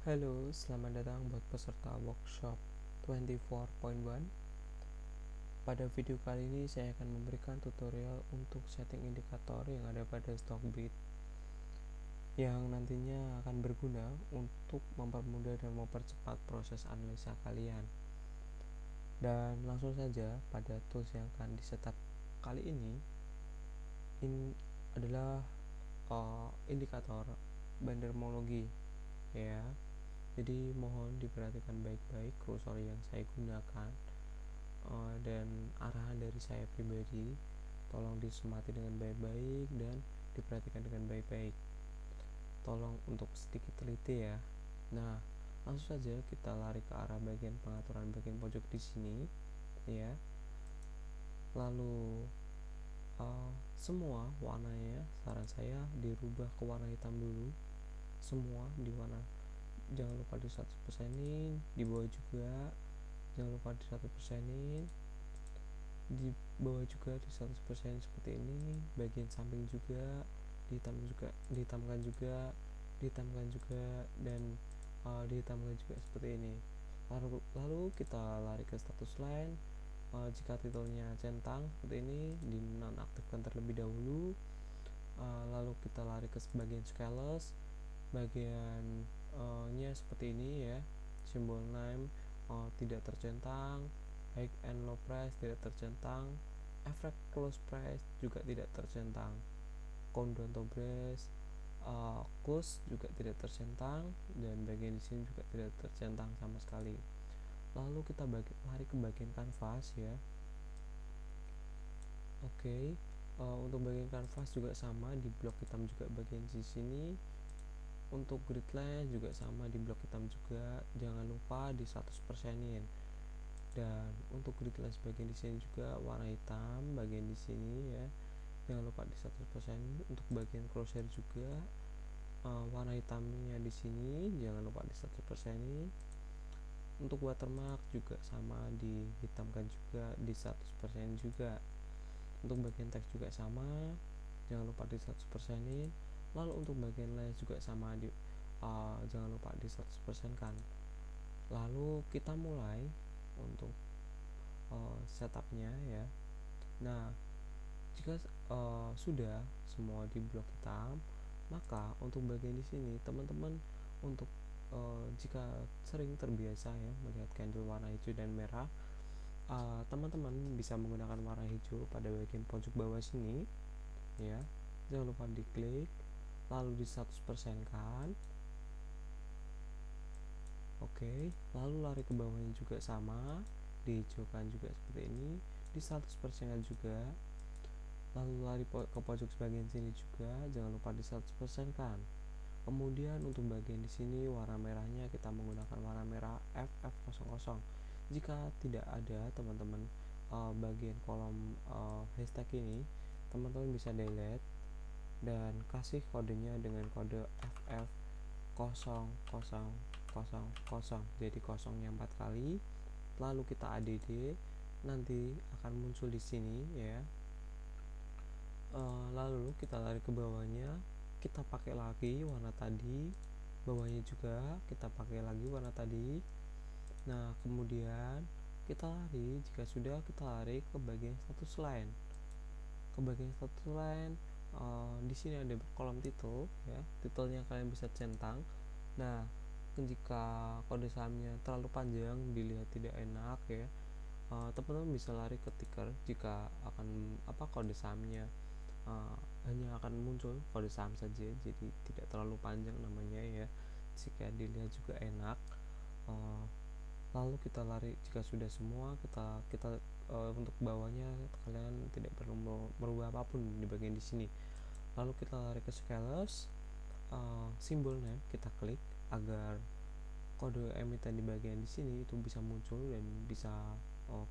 Halo, selamat datang buat peserta workshop 24.1. Pada video kali ini saya akan memberikan tutorial untuk setting indikator yang ada pada Stockbit yang nantinya akan berguna untuk mempermudah dan mempercepat proses analisa kalian. Dan langsung saja pada tools yang akan disetup kali ini adalah indikator bandermologi ya. Jadi mohon diperhatikan baik-baik kursor yang saya gunakan dan arahan dari saya pribadi. Tolong disemati dengan baik-baik dan diperhatikan dengan baik-baik. Tolong untuk sedikit teliti ya. Nah, langsung saja kita lari ke arah bagian pengaturan bagian pojok di sini ya. Lalu semua warnanya saran saya dirubah ke warna hitam dulu. Semua di warna, jangan lupa di 100%-in, di bawah juga jangan lupa di 100%-in, di bawah juga di 100% seperti ini, bagian samping juga dihitamkan juga dan dihitamkan juga seperti ini. Lalu kita lari ke status line. Jika titelnya centang seperti ini, dinonaktifkan terlebih dahulu. Lalu kita lari ke bagian scales, bagian nya seperti ini ya, simbol name tidak tercentang, high and low price tidak tercentang, efek close price juga tidak tercentang, countdown to brace close juga tidak tercentang, dan bagian di sini juga tidak tercentang sama sekali. Lalu kita lari ke bagian canvas ya. Oke. Untuk bagian canvas juga sama, di blok hitam juga bagian di sini. Untuk grid line juga sama, di blok hitam juga, jangan lupa di 100%-in. Dan untuk grid line bagian di sini juga warna hitam bagian di sini ya, jangan lupa di 100%. Untuk bagian crosshair juga warna hitamnya di sini, jangan lupa di 100%-in. Untuk watermark juga sama, dihitamkan juga di 100% juga. Untuk bagian teks juga sama, jangan lupa di 100%-in. Lalu untuk bagian lain juga sama, jangan lupa di 100% kan. Lalu kita mulai untuk setupnya ya. Nah, jika sudah semua di blok hitam, maka untuk bagian di sini teman-teman untuk jika sering terbiasa ya melihat candle warna hijau dan merah, teman-teman bisa menggunakan warna hijau pada bagian pojok bawah sini ya. Jangan lupa diklik, lalu di 100% kan. Oke, lalu lari ke bawahnya juga sama, dihijaukan juga seperti ini, di 100% kan juga. Lalu lari ke pojok sebagian sini juga, jangan lupa di 100% kan. Kemudian untuk bagian di sini warna merahnya kita menggunakan warna merah FF00. Jika tidak ada teman-teman bagian kolom hashtag ini, teman-teman bisa delete dan kasih kodenya dengan kode FF0000, jadi kosongnya 4 kali. Lalu kita add, nanti akan muncul di sini ya. Lalu kita lari ke bawahnya, kita pakai lagi warna tadi, bawahnya juga kita pakai lagi warna tadi. Nah, kemudian kita lari, jika sudah kita lari ke bagian status line. Ke bagian status line, di sini ada kolom titel ya, titelnya kalian bisa centang. Nah, jika kode sahamnya terlalu panjang dilihat tidak enak ya, teman-teman bisa lari ke ticker. Jika akan kode sahamnya hanya akan muncul kode saham saja, jadi tidak terlalu panjang namanya ya, jika dilihat juga enak. Lalu kita lari, jika sudah semua kita untuk bawahnya kalian tidak perlu merubah apapun di bagian di sini. Lalu kita lari ke scales, simbol name kita klik agar kode emiten di bagian di sini itu bisa muncul dan bisa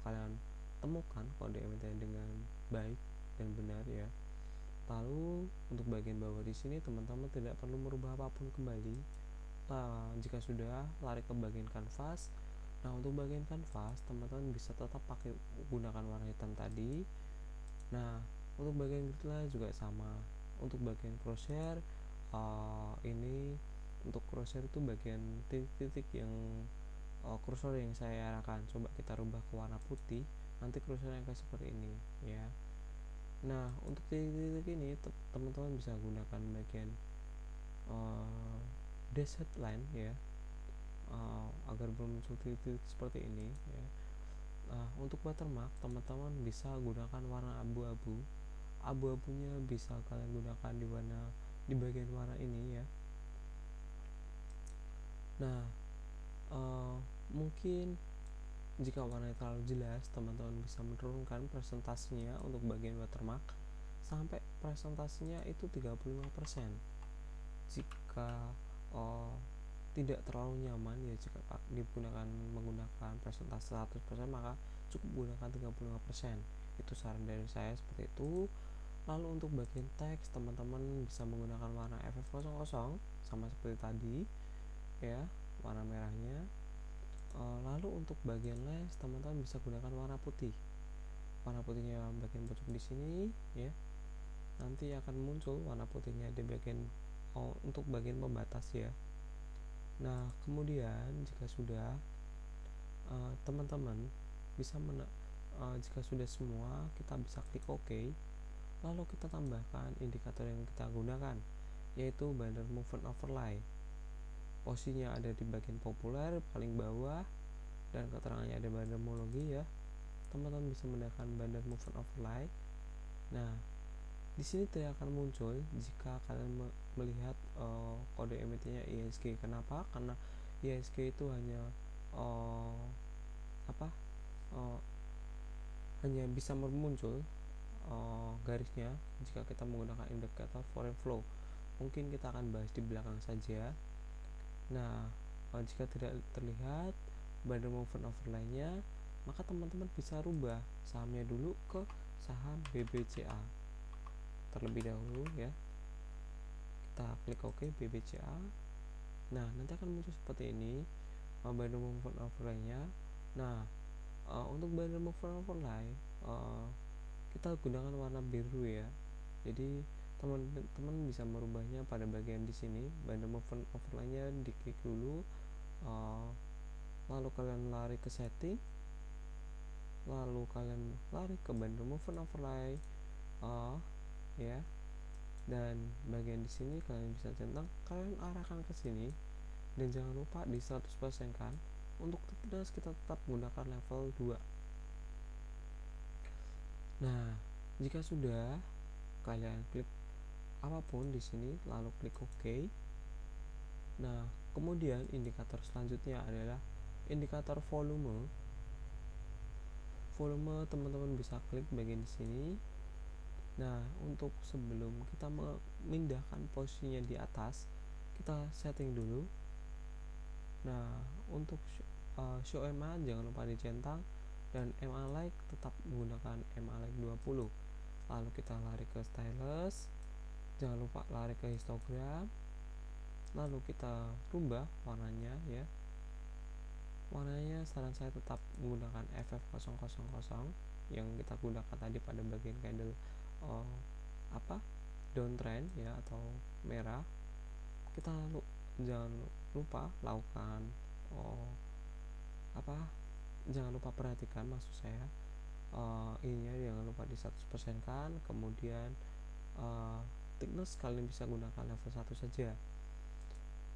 kalian temukan kode emiten dengan baik dan benar ya. Lalu untuk bagian bawah di sini teman-teman tidak perlu merubah apapun kembali. Jika sudah, lari ke bagian canvas. Nah, untuk bagian canvas teman-teman bisa tetap pakai gunakan warna hitam tadi. Nah, untuk bagian grid line juga sama. Untuk bagian crosshair ini untuk crosshair itu bagian titik-titik yang kursor yang saya arahkan. Coba kita rubah ke warna putih, nanti kursornya akan seperti ini ya. Nah, untuk titik-titik ini teman-teman bisa gunakan bagian dash line ya, agar muncul titik-titik seperti ini ya. Nah, untuk watermark teman-teman bisa gunakan warna abu-abu. Abu-abunya bisa kalian gunakan di bagian warna ini ya. Nah, mungkin jika warnanya terlalu jelas, teman-teman bisa menurunkan presentasinya untuk bagian watermark sampai presentasinya itu 35%. Jika tidak terlalu nyaman ya, jika menggunakan presentasi 100%, maka cukup gunakan 35%. Itu saran dari saya seperti itu. Lalu untuk bagian teks, teman-teman bisa menggunakan warna FF00 sama seperti tadi ya, warna merahnya. Lalu untuk bagian lens, teman-teman bisa gunakan warna putih. Warna putihnya bagian pojok di sini ya. Nanti akan muncul warna putihnya di bagian untuk bagian pembatas ya. Nah, kemudian jika sudah teman-teman bisa jika sudah semua, kita bisa klik OK. Lalu kita tambahkan indikator yang kita gunakan, yaitu banner movement overlay. Posisinya ada di bagian populer paling bawah, dan keterangannya ada bannermologi ya. Teman-teman bisa menggunakan banner movement overlay. Nah, di sini tidak akan muncul jika kalian melihat kode emitennya ISG. Kenapa? Karena ISG itu hanya hanya bisa muncul garisnya jika kita menggunakan indikator foreign flow. Mungkin kita akan bahas di belakang saja. Nah, jika tidak terlihat banner movement overlay-nya, maka teman-teman bisa rubah sahamnya dulu ke saham BBCA terlebih dahulu ya. Kita klik OK BBCA. Nah, nanti akan muncul seperti ini banner movement overlay-nya. Nah, untuk banner movement overlay kita gunakan warna biru ya. Jadi teman-teman bisa merubahnya pada bagian di sini. Banner movement overlay-nya diklik dulu, lalu kalian lari ke setting, lalu kalian lari ke banner movement overlay ya, dan bagian di sini kalian bisa centang, kalian arahkan ke sini, dan jangan lupa di 100% kan. Untuk thickness kita tetap menggunakan level 2. Nah, jika sudah, kalian klik apapun di sini lalu klik OK. Nah, kemudian indikator selanjutnya adalah indikator volume. Volume teman-teman bisa klik bagian di sini. Nah, untuk sebelum kita memindahkan posisinya di atas, kita setting dulu. Nah, untuk show MA jangan lupa dicentang, dan MA like tetap menggunakan MA like 20. Lalu kita lari ke stylus, jangan lupa lari ke histogram, lalu kita rubah warnanya ya. Warnanya saran saya tetap menggunakan FF000 yang kita gunakan tadi pada bagian candle downtrend ya, atau merah. Kita jangan lupa lakukan jangan lupa perhatikan, maksud saya ininya jangan lupa di 100% kan. Kemudian thickness kalian bisa gunakan level 1 saja.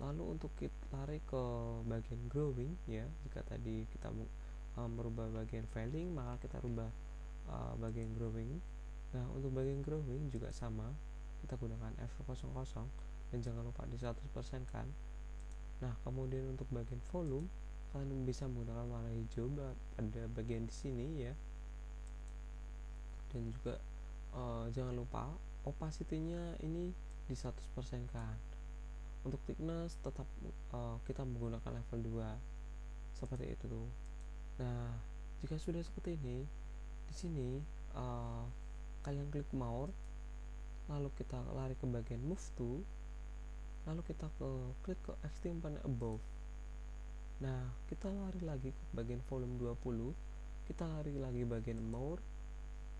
Lalu untuk kita lari ke bagian growing ya, jika tadi kita merubah bagian veiling, maka kita rubah bagian growing. Nah, untuk bagian growing juga sama, kita gunakan F00, dan jangan lupa di 100% kan. Nah, kemudian untuk bagian volume kalian bisa menggunakan warna hijau pada bagian di sini ya. Dan juga jangan lupa opacity-nya ini di 100% kan. Untuk thickness tetap kita menggunakan level 2 seperti itu tuh. Nah, jika sudah seperti ini, di sini kalian klik more, lalu kita lari ke bagian move to, lalu kita klik ke extend panel above. Nah, kita lari lagi ke bagian volume 20, kita lari lagi bagian more,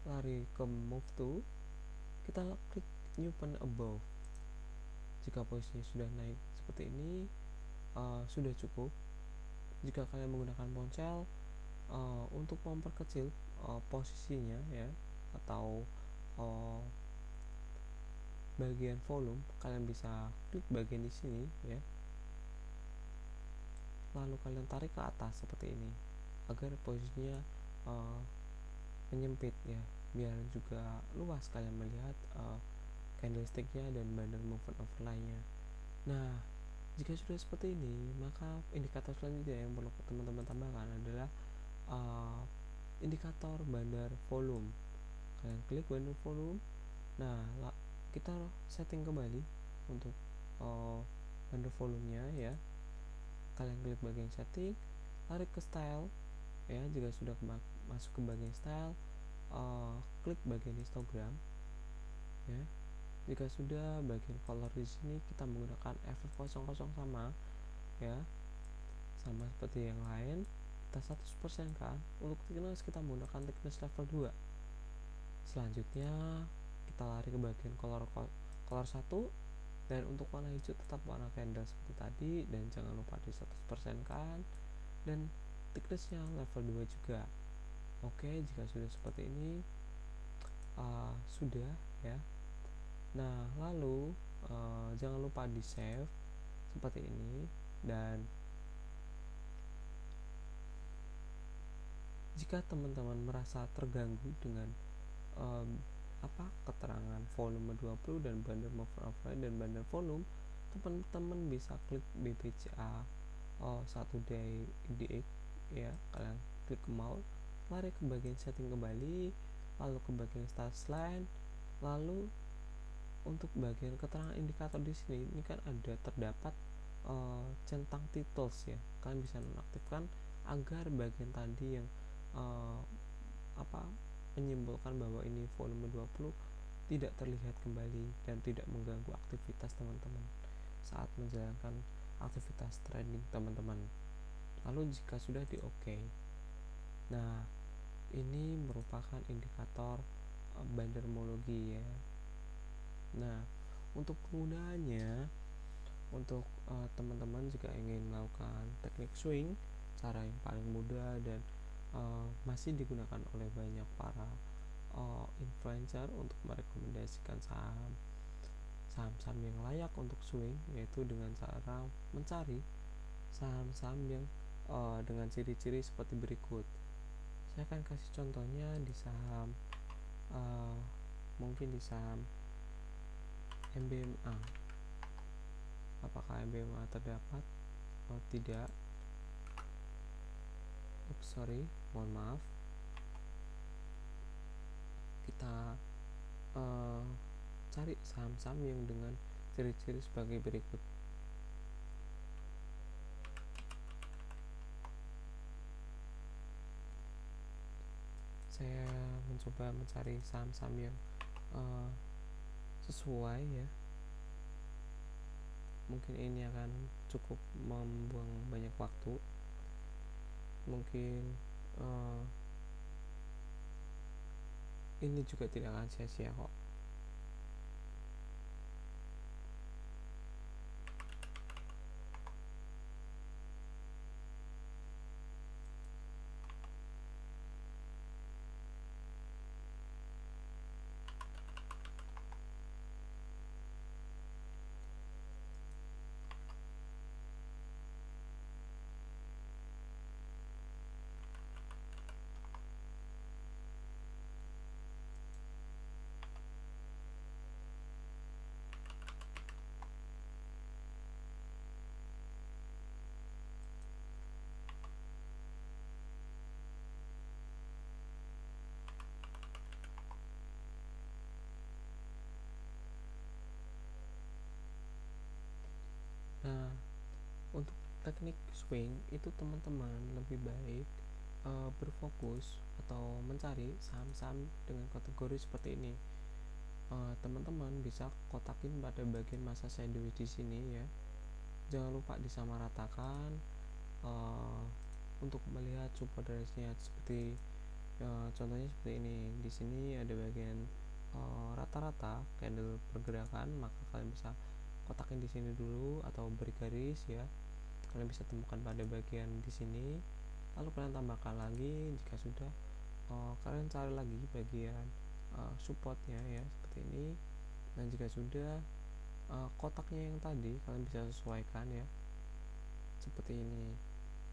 lari ke move to, kita klik new panel above. Jika posisinya sudah naik seperti ini, sudah cukup. Jika kalian menggunakan ponsel, untuk memperkecil posisinya ya, atau bagian volume, kalian bisa klik bagian di sini ya, lalu kalian tarik ke atas seperti ini agar posisinya menyempit ya, biar juga luas kalian melihat candlesticknya dan banner movement overlay-nya. Nah, jika sudah seperti ini, maka indikator selanjutnya yang perlu teman-teman tambahkan adalah indikator banner volume. Kalian klik banner volume. Nah, kita setting kembali untuk banner volumenya ya. Kalian klik bagian setting, tarik ke style ya. Jika sudah masuk ke bagian style, klik bagian histogram ya. Jika sudah, bagian color di sini kita menggunakan FF00 sama ya, sama seperti yang lain. Kita 100% kan. Untuk thickness kita menggunakan thickness level 2. Selanjutnya kita lari ke bagian color 1, dan untuk warna hijau tetap warna candle seperti tadi, dan jangan lupa di 100% kan, dan thicknessnya level 2 juga. Oke, jika sudah seperti ini sudah ya. Nah, lalu jangan lupa di save seperti ini. Dan jika teman-teman merasa terganggu dengan keterangan volume 20 dan banner movement overlay dan banner volume, teman-teman bisa klik BBCA 1 day DX ya. Kalian klik ke mouse, lari ke bagian setting kembali, lalu ke bagian start line, lalu untuk bagian keterangan indikator di sini, ini kan terdapat centang titles ya. Kalian bisa nonaktifkan agar bagian tadi yang menyimpulkan bahwa ini volume 20 tidak terlihat kembali dan tidak mengganggu aktivitas teman-teman saat menjalankan aktivitas trading teman-teman. Lalu jika sudah di OK, nah ini merupakan indikator bandermologi ya. Nah, untuk penggunaannya, untuk teman-teman jika ingin melakukan teknik swing, cara yang paling mudah dan masih digunakan oleh banyak para influencer untuk merekomendasikan saham-saham yang layak untuk swing, yaitu dengan cara mencari saham-saham yang dengan ciri-ciri seperti berikut. Saya akan kasih contohnya di saham mungkin di saham MBMA. Apakah MBMA terdapat? Tidak. Mohon maaf. Kita cari saham-saham yang dengan ciri-ciri sebagai berikut. Saya mencoba mencari saham-saham yang sesuai ya. Mungkin ini akan cukup membuang banyak waktu. Mungkin ini juga tidak akan sia-sia kok. Nah, untuk teknik swing itu teman-teman lebih baik berfokus atau mencari saham-saham dengan kategori seperti ini. Teman-teman bisa kotakin pada bagian masa sideways di sini ya. Jangan lupa disamaratakan untuk melihat support resistance seperti contohnya seperti ini. Di sini ada bagian rata-rata candle pergerakan, maka kalian bisa kotakin di sini dulu atau beri garis ya. Kalian bisa temukan pada bagian di sini. Lalu kalian tambahkan lagi jika sudah. Kalian cari lagi bagian supportnya ya seperti ini. Dan jika sudah, kotaknya yang tadi kalian bisa sesuaikan ya seperti ini.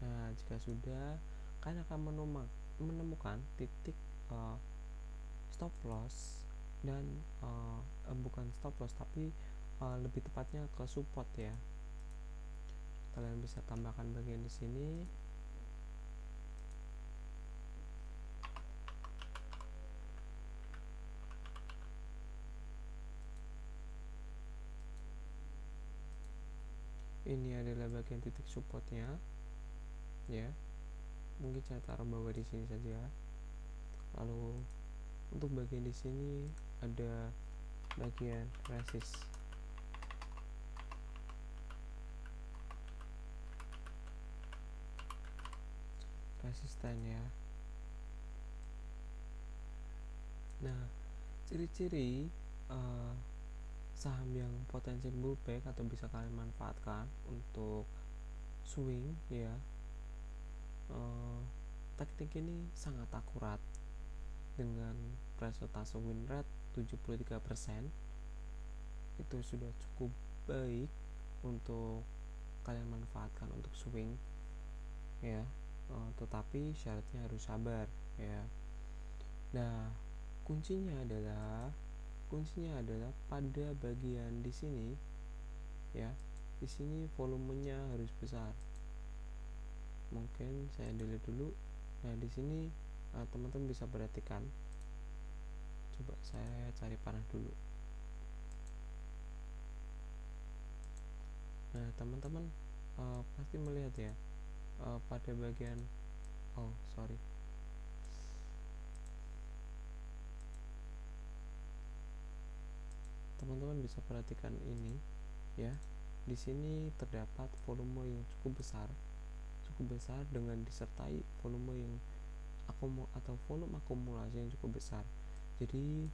Nah, jika sudah, kalian akan menemukan titik stop loss dan bukan stop loss tapi lebih tepatnya ke support ya. Kalian bisa tambahkan bagian di sini. Ini adalah bagian titik supportnya ya. Mungkin saya taruh bawah di sini saja. Lalu untuk bagian di sini ada bagian resisten ya. Nah, ciri-ciri saham yang potensi pullback atau bisa kalian manfaatkan untuk swing ya, teknik ini sangat akurat dengan persentase win rate 73%. Itu sudah cukup baik untuk kalian manfaatkan untuk swing ya. Tetapi syaratnya harus sabar ya. Nah, kuncinya adalah pada bagian di sini ya. Di sini volumenya harus besar. Mungkin saya delete dulu. Nah, di sini teman-teman bisa perhatikan. Coba saya cari panah dulu. Nah, teman-teman pasti melihat ya pada bagian teman-teman bisa perhatikan ini ya. Di sini terdapat volume yang cukup besar dengan disertai volume yang volume akumulasi yang cukup besar. Jadi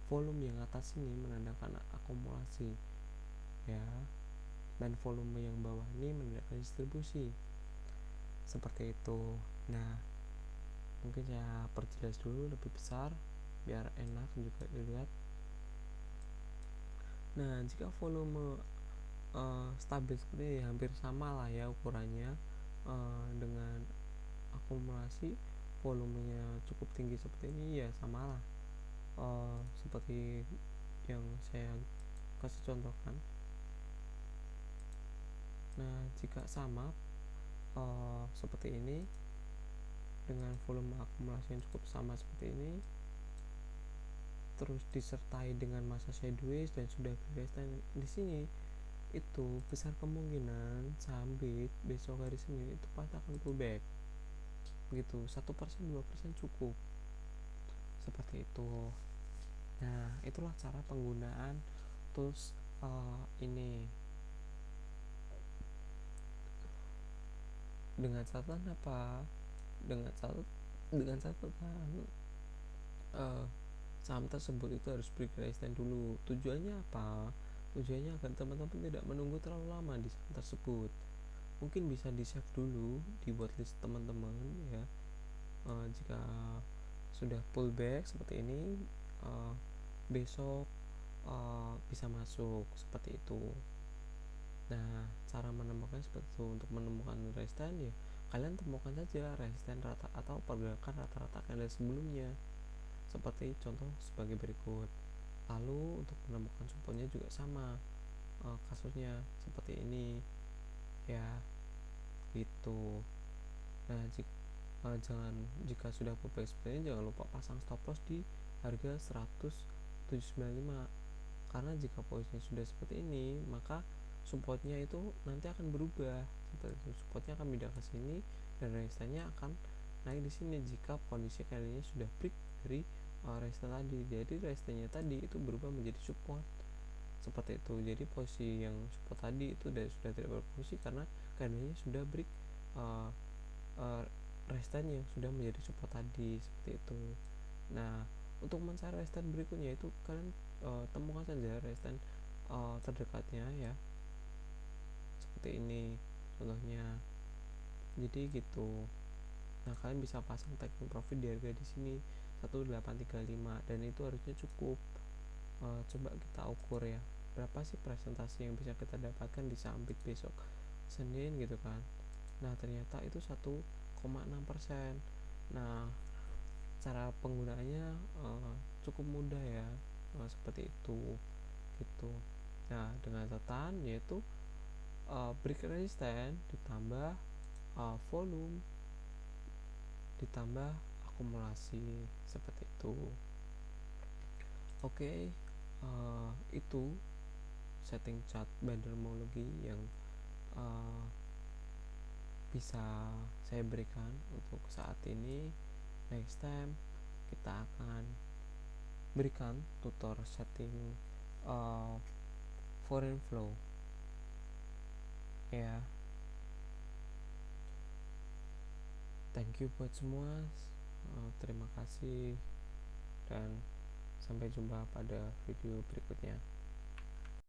volume yang atas ini menandakan akumulasi ya, dan volume yang bawah ini menandakan distribusi seperti itu. Nah, mungkin saya perjelas dulu lebih besar biar enak juga dilihat. Nah, jika volume stabil seperti ini, hampir sama lah ya ukurannya dengan akumulasi volumenya cukup tinggi seperti ini ya, sama lah seperti yang saya kasih contohkan. Nah, jika sama seperti ini dengan volume akumulasi yang cukup sama seperti ini, terus disertai dengan masa sideways dan sudah berresisten di sini, itu besar kemungkinan saham BIT besok hari Senin itu pasti akan pullback. Begitu, 1% 2% cukup. Seperti itu. Nah, itulah cara penggunaan tools ini. Dengan catatan apa? Dengan catatan saham tersebut itu harus break resistance dulu. Tujuannya apa? Tujuannya agar teman-teman tidak menunggu terlalu lama di saham tersebut. Mungkin bisa di save dulu, dibuat list teman-teman ya. Jika sudah pullback seperti ini, besok bisa masuk seperti itu. Nah, cara menemukan seperti itu. Untuk menemukan resistance ya, kalian temukan saja resistance rata atau pergerakan rata-rata candle sebelumnya. Seperti contoh sebagai berikut. Lalu untuk menemukan supportnya juga sama kasusnya seperti ini ya, gitu. Nah, jika sudah pullback seperti ini, jangan lupa pasang stop loss di harga 100.795, karena jika posisinya sudah seperti ini, maka supportnya itu nanti akan berubah seperti itu. Supportnya akan pindah ke sini dan resistannya akan naik di sini jika kondisi kalian sudah break dari resisten tadi. Jadi resistennya tadi itu berubah menjadi support seperti itu. Jadi posisi yang support tadi itu sudah tidak berfungsi karena kayaknya sudah break resisten yang sudah menjadi support tadi seperti itu. Nah, untuk mencari resisten berikutnya itu kalian temukan saja resisten terdekatnya ya, seperti ini contohnya. Jadi gitu. Nah, kalian bisa pasang taking profit di harga di sini 1835 dan itu harusnya cukup. Coba kita ukur ya, berapa sih presentasi yang bisa kita dapatkan di Sambit besok Senin gitu kan. Nah, ternyata itu 1,6%. Nah, cara penggunaannya cukup mudah ya, seperti itu gitu. Nah, dengan catatan yaitu break resistance ditambah volume ditambah akumulasi, seperti itu. Oke, itu setting chart bandermologi yang uh, bisa saya berikan untuk saat ini. Next time kita akan berikan tutor setting foreign flow ya. Thank you buat semua, terima kasih dan sampai jumpa pada video berikutnya.